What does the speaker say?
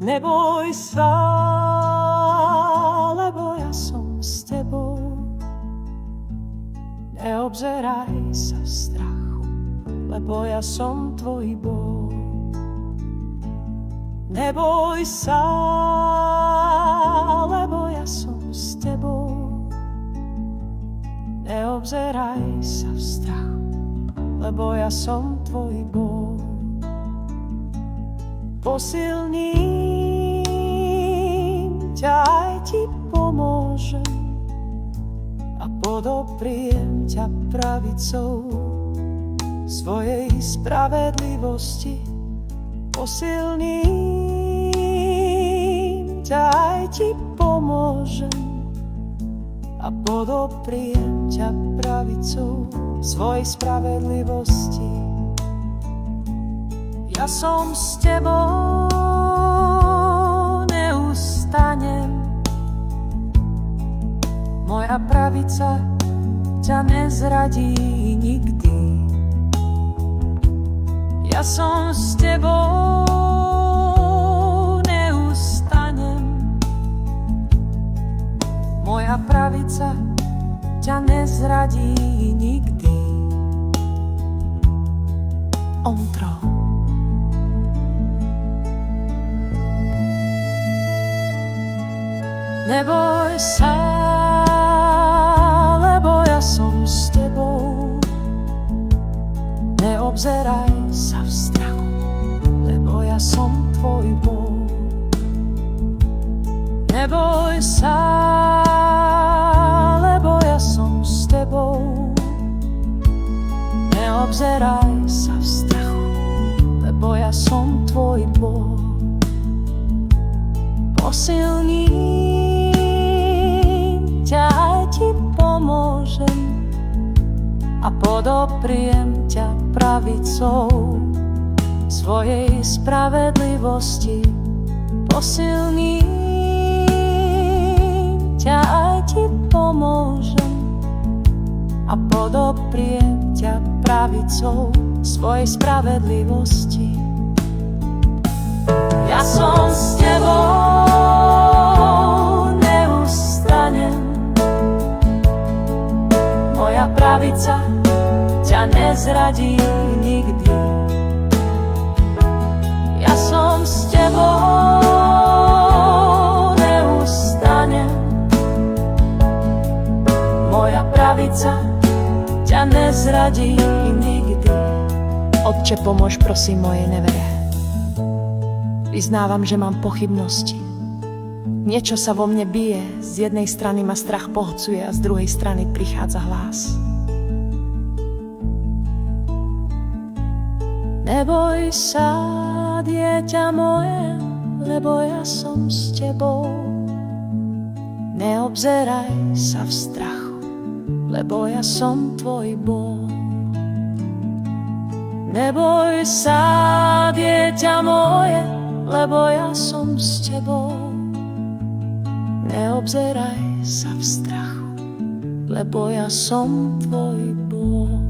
Neboj sa, lebo ja som s tebou. Neobzeraj sa v strachu, lebo ja som tvoj Boh. Neboj sa, lebo ja som s tebou. Neobzeraj sa v strachu, lebo ja som tvoj Boh. Posilním ťa, aj ti pomôžem a podopriem ťa pravicou svojej spravedlivosti. Posilním ťa, aj ti pomôžem a podopriem ťa pravicou svojej spravedlivosti. Ja som s tebou, neustanem. Moja pravica ťa nezradí nikdy. Ja som s tebou, neustanem. Moja pravica ťa nezradí nikdy. Ontro. Neboj sa, lebo ja som s tebou. Neobzeraj sa v strachu, lebo ja som tvoj Boh. Neboj sa, lebo ja som s tebou. Neobzeraj sa v strachu, lebo ja som tvoj Boh. Posilním ťa, aj ti pomôžem a podopriem ťa pravicou svojej spravedlivosti. Posilním ťa, aj ti pomôžem a podopriem ťa pravicou svojej spravedlivosti. Ja som s tebou, neustanem. Moja pravica ťa nezradí nikdy. Ja som s tebou, neustanem. Moja pravica ťa nezradí nikdy. Otče, pomôž prosím mojej nevere. Vyznávam, že mám pochybnosti. Niečo sa vo mne bije, z jednej strany ma strach pohlcuje a z druhej strany prichádza hlas. Neboj sa, dieťa moje, lebo ja som s tebou. Neobzeraj sa v strachu, lebo ja som tvoj Boh. Neboj sa, dieťa moje, lebo ja som s tebou. Neobzeraj sa v strachu, lebo ja som tvoj Boh.